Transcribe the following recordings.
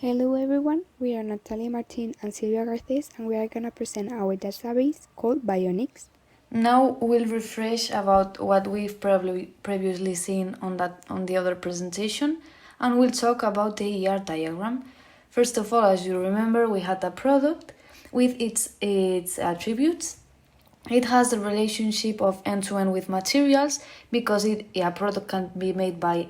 Hello everyone, we are Natalia, Martinl and Silvia Garcés, and we are going to present our database called BIONICS. Now we'll refresh about what we've previously seen on the other presentation, and we'll talk about the ER diagram. First of all, as you remember, we had a product with its attributes. It has the relationship of end-to-end with materials because a product can be made by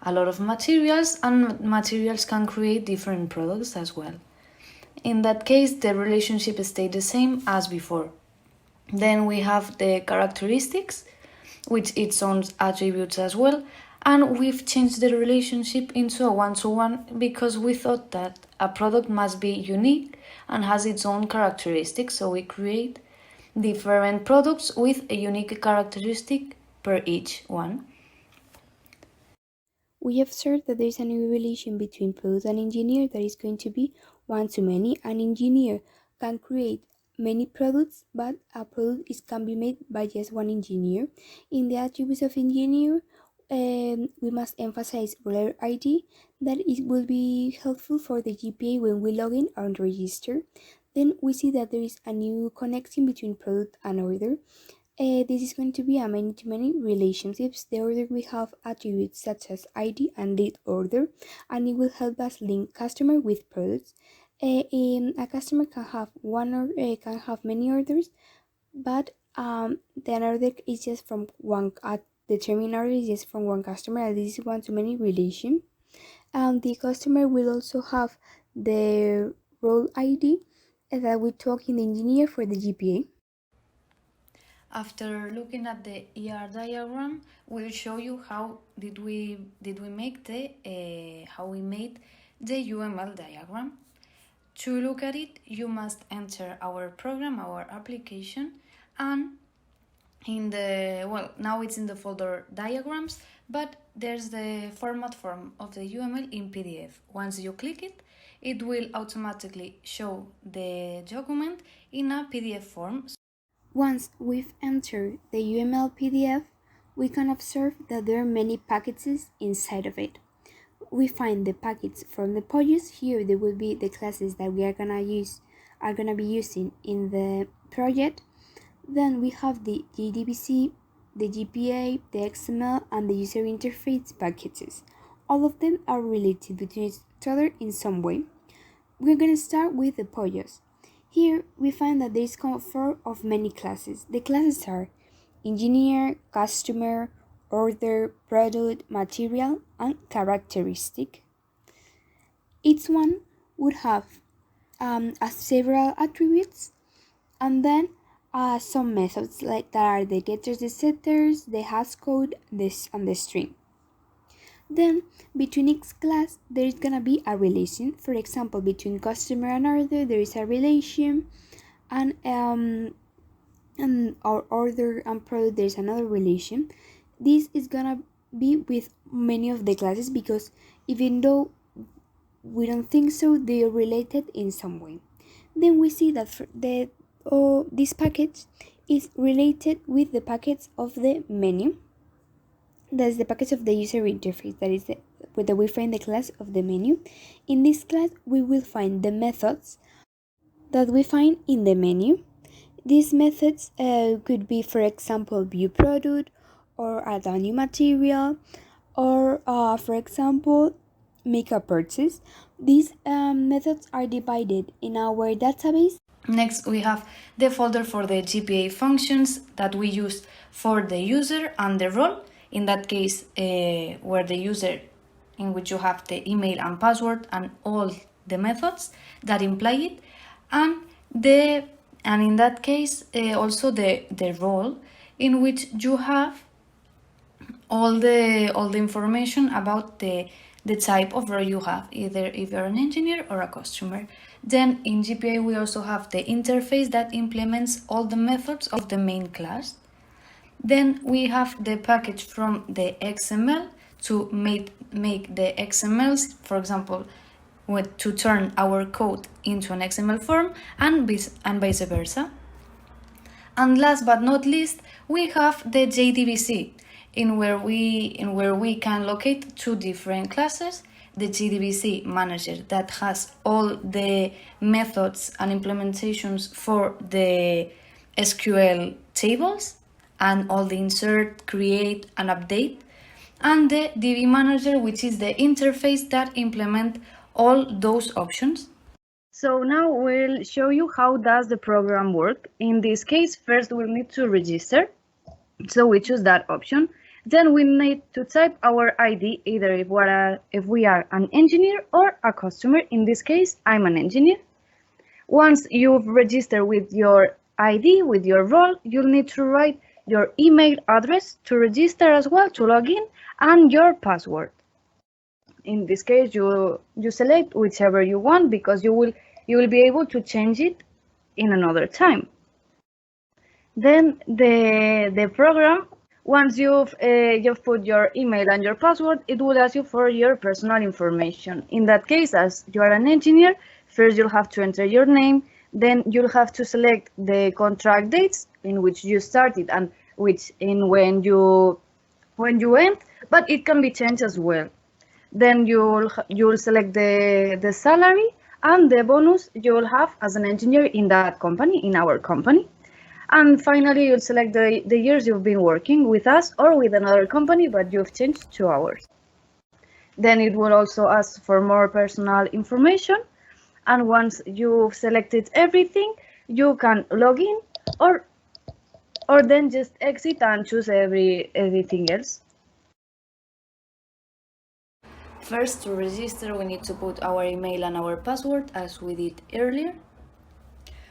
a lot of materials, and materials can create different products as well. In that case, the relationship stayed the same as before. Then we have the characteristics, with its own attributes as well, and we've changed the relationship into a one-to-one because we thought that a product must be unique and has its own characteristics, so we create different products with a unique characteristic per each one. We observed that there is a new relation between product and engineer that is going to be one-to-many. An engineer can create many products, but a product can be made by just one engineer. In the attributes of engineer, we must emphasize role ID, that it will be helpful for the GPA when we log in and register. Then we see that there is a new connection between product and order. This is going to be a many-to-many relationships. The order we have attributes such as ID and date order, and it will help us link customer with products. A customer can have can have many orders, but the order is just from one. The terminal order is just from one customer, and this is one-to-many relation. And the customer will also have the role ID that we talk in the engineer for the GPA. After looking at the ER diagram, we'll show you how did we make how we made the UML diagram. To look at it, you must enter our program, our application, and now it's in the folder diagrams, but there's the format form of the UML in PDF. Once you click it, it will automatically show the document in a PDF form. Once we've entered the UML PDF, we can observe that there are many packages inside of it. We find the packets from the pages. Here there will be the classes that we are gonna be using in the project. Then we have the JDBC, the GPA, the XML, and the user interface packages. All of them are related between each other in some way. We're gonna start with the pages. Here we find that there is control of many classes. The classes are engineer, customer, order, product, material, and characteristic. Each one would have several attributes, and then some methods like that are the getters, the setters, the hash code, and the string. Then between each class there is gonna be a relation. For example, between customer and order there is a relation, and our order and product there is another relation. This is gonna be with many of the classes because even though we don't think so, they are related in some way. Then we see that this package is related with the package of the menu. That's the package of the user interface, that is where we find the class of the menu. In this class, we will find the methods that we find in the menu. These methods could be, for example, view product, or add a new material, or, for example, make a purchase. These methods are divided in our database. Next, we have the folder for the GPA functions that we use for the user and the role. In that case, where the user, in which you have the email and password and all the methods that imply it, and in that case also the role, in which you have all the information about the type of role you have, either if you're an engineer or a customer. Then in GPA we also have the interface that implements all the methods of the main class. Then we have the package from the XML to make the XMLs, for example, to turn our code into an XML form, and vice versa. And last but not least, we have the JDBC, in where we can locate two different classes, the JDBC manager that has all the methods and implementations for the SQL tables and all the insert, create and update, and the DB manager, which is the interface that implement all those options. So now we'll show you how does the program work. In this case, first we'll need to register. So we choose that option. Then we need to type our ID, either if we are an engineer or a customer. In this case, I'm an engineer. Once you've registered with your ID, with your role, you'll need to write your email address to register as well, to log in, and your password. In this case, you select whichever you want, because you will be able to change it in another time. Then the program, once you've put your email and your password, it will ask you for your personal information. In that case, as you are an engineer, first you'll have to enter your name, then you'll have to select the contract dates in which you started and when you end, but it can be changed as well. Then you'll select the salary and the bonus you'll have as an engineer in that company, in our company. And finally, you'll select the years you've been working with us or with another company, but you've changed to ours. Then it will also ask for more personal information. And once you've selected everything, you can log in or then just exit and choose everything else. First, to register, we need to put our email and our password as we did earlier.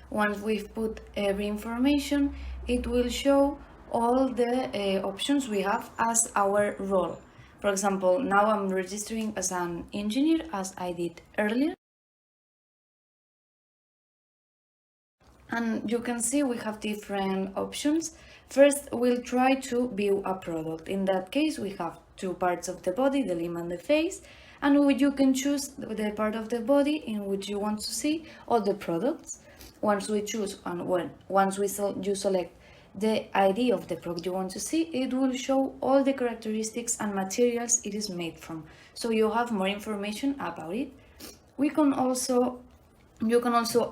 Once we've put every information, it will show all the options we have as our role. For example, now I'm registering as an engineer, as I did earlier. And you can see we have different options. First, we'll try to view a product. In that case, we have two parts of the body, the limb and the face, and you can choose the part of the body in which you want to see all the products. Once we choose and you select the ID of the product you want to see, it will show all the characteristics and materials it is made from, so you have more information about it. You can also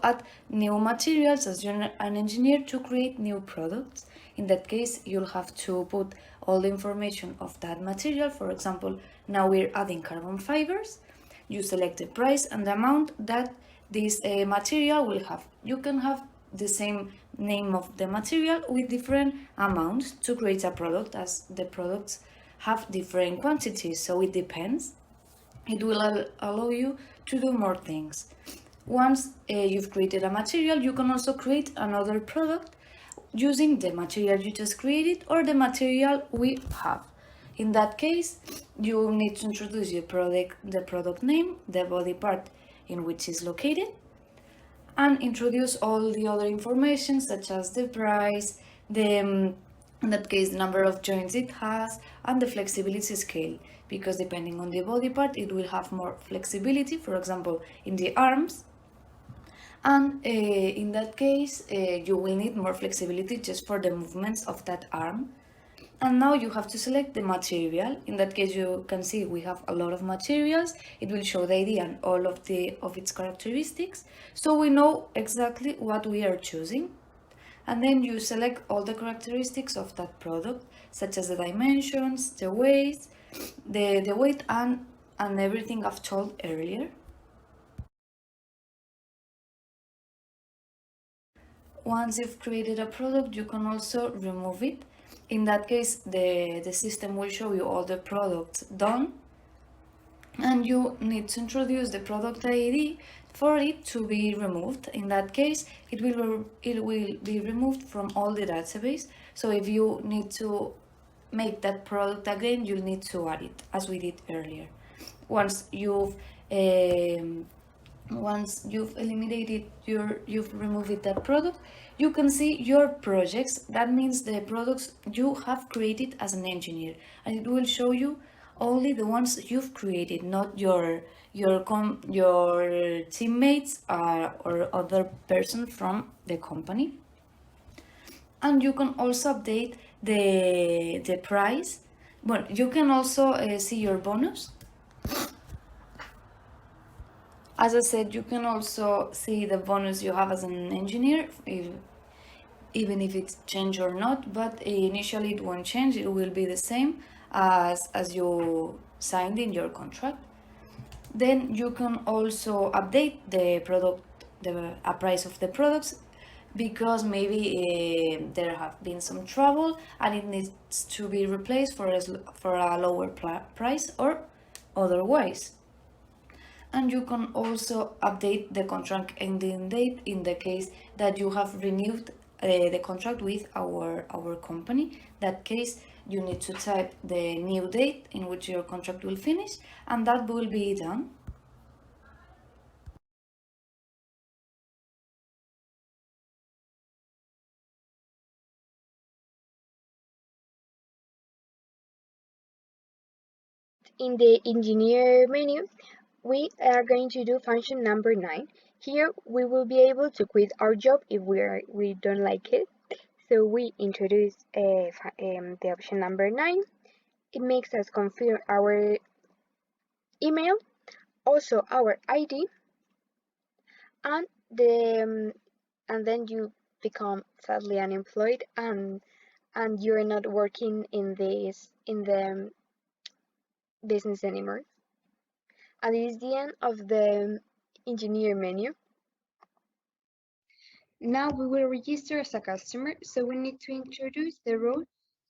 add new materials as you're an engineer to create new products. In that case, you'll have to put all the information of that material. For example, now we're adding carbon fibers. You select the price and the amount that this material will have. You can have the same name of the material with different amounts to create a product, as the products have different quantities, so it depends. It will allow you to do more things. Once you've created a material, you can also create another product using the material you just created or the material we have. In that case, you need to introduce the product name, the body part in which is located, and introduce all the other information such as the price, in that case the number of joints it has, and the flexibility scale, because depending on the body part it will have more flexibility, for example in the arms, and in that case you will need more flexibility just for the movements of that arm. And now you have to select the material. In that case, you can see we have a lot of materials. It will show the ID and all of its characteristics, so we know exactly what we are choosing. And then you select all the characteristics of that product, such as the dimensions, the weight, the weight and everything I've told earlier. Once you've created a product, you can also remove it. In that case, the system will show you all the products done, and you need to introduce the product ID for it to be removed. In that case, it will be removed from all the database. So if you need to make that product again, you'll need to add it, as we did earlier. Once you've eliminated you've removed that product, you can see your projects. That means the products you have created as an engineer, and it will show you only the ones you've created, not your teammates or other person from the company. And you can also update the price. Well, you can also see your bonus. As I said, you can also see the bonus you have as an engineer, even if it's changed or not, but initially it won't change, it will be the same as you signed in your contract. Then you can also update the product, the price of the products, because maybe there have been some trouble and it needs to be replaced for a lower price or otherwise. And you can also update the contract ending date in the case that you have renewed the contract with our company. That case, you need to type the new date in which your contract will finish, and that will be done. In the engineer menu, we are going to do function number 9. Here we will be able to quit our job if we don't like it. So we introduce the option number 9. It makes us confirm our email, also our ID, and then you become sadly unemployed, and you're not working in the business anymore. And it is the end of the engineer menu. Now we will register as a customer, so we need to introduce the role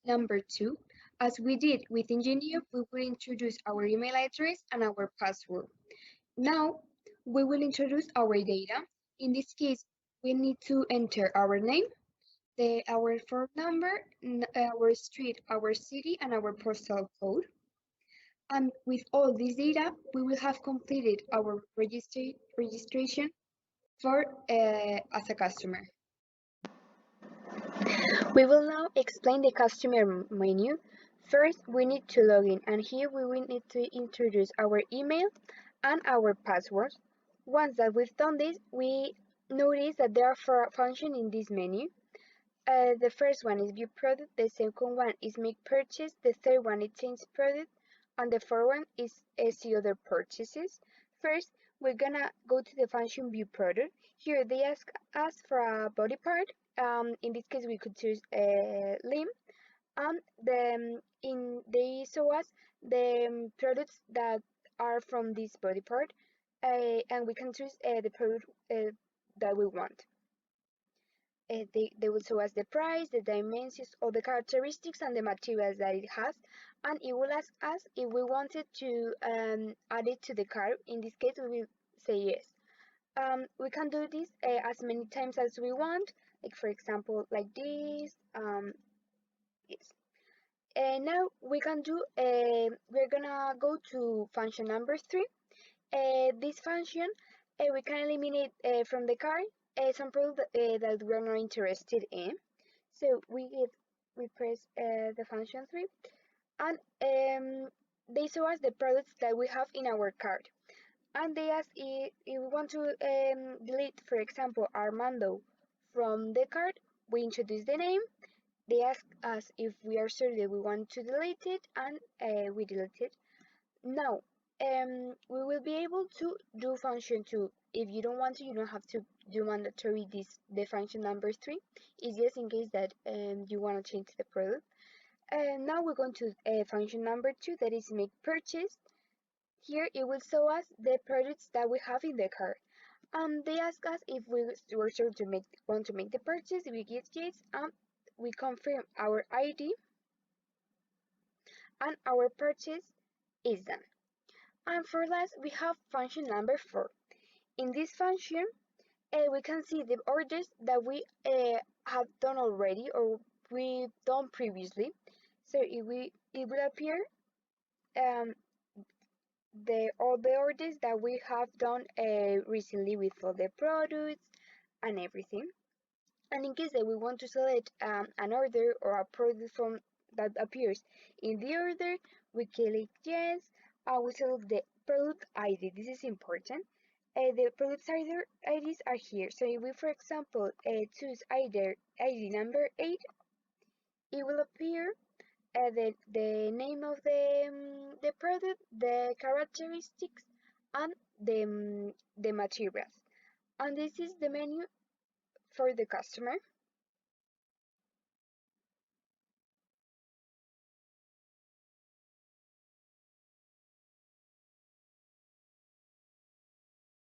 number 2. As we did with engineer, we will introduce our email address and our password. Now we will introduce our data. In this case, we need to enter our name, our phone number, our street, our city, and our postal code. And with all this data, we will have completed our registration for as a customer. We will now explain the customer menu. First, we need to log in, and here we will need to introduce our email and our password. Once that we've done this, we notice that there are 4 functions in this menu. The first one is view product, the second one is make purchase, the third one is change product, and the fourth one is see other purchases. First, we're gonna go to the function view product. Here they ask us for a body part. In this case, we could choose a limb, and they show us the products that are from this body part, and we can choose the product that we want. They will show us the price, the dimensions, all the characteristics, and the materials that it has, and it will ask us if we wanted to add it to the cart. In this case, we will say yes. We can do this as many times as we want, like for example, like this. Yes. Now we can do. We're gonna go to function number 3. This function, we can eliminate from the cart some product that we're not interested in. So we press the function 3, and they show us the products that we have in our cart. And they ask if we want to delete, for example, Armando from the cart. We introduce the name. They ask us if we are sure that we want to delete it, and we delete it. Now, we will be able to do function 2. If you don't want to, you don't have to do mandatory the function number 3. It's just in case that you want to change the product. Now we're going to function number 2, that is make purchase. Here it will show us the products that we have in the cart. They ask us if we were sure to want to make the purchase. We give yes, and we confirm our ID, and our purchase is done. And for last, we have function number 4. In this function, we can see the orders that we have done already or we've done previously. So it will appear all the orders that we have done recently with all the products and everything. And in case that we want to select an order or a product from that appears in the order, we click yes, and we select the product ID. This is important. The product IDs are here. So if we, for example, choose either ID number 8, it will appear the name of the product, the characteristics, and the materials. And this is the menu for the customer.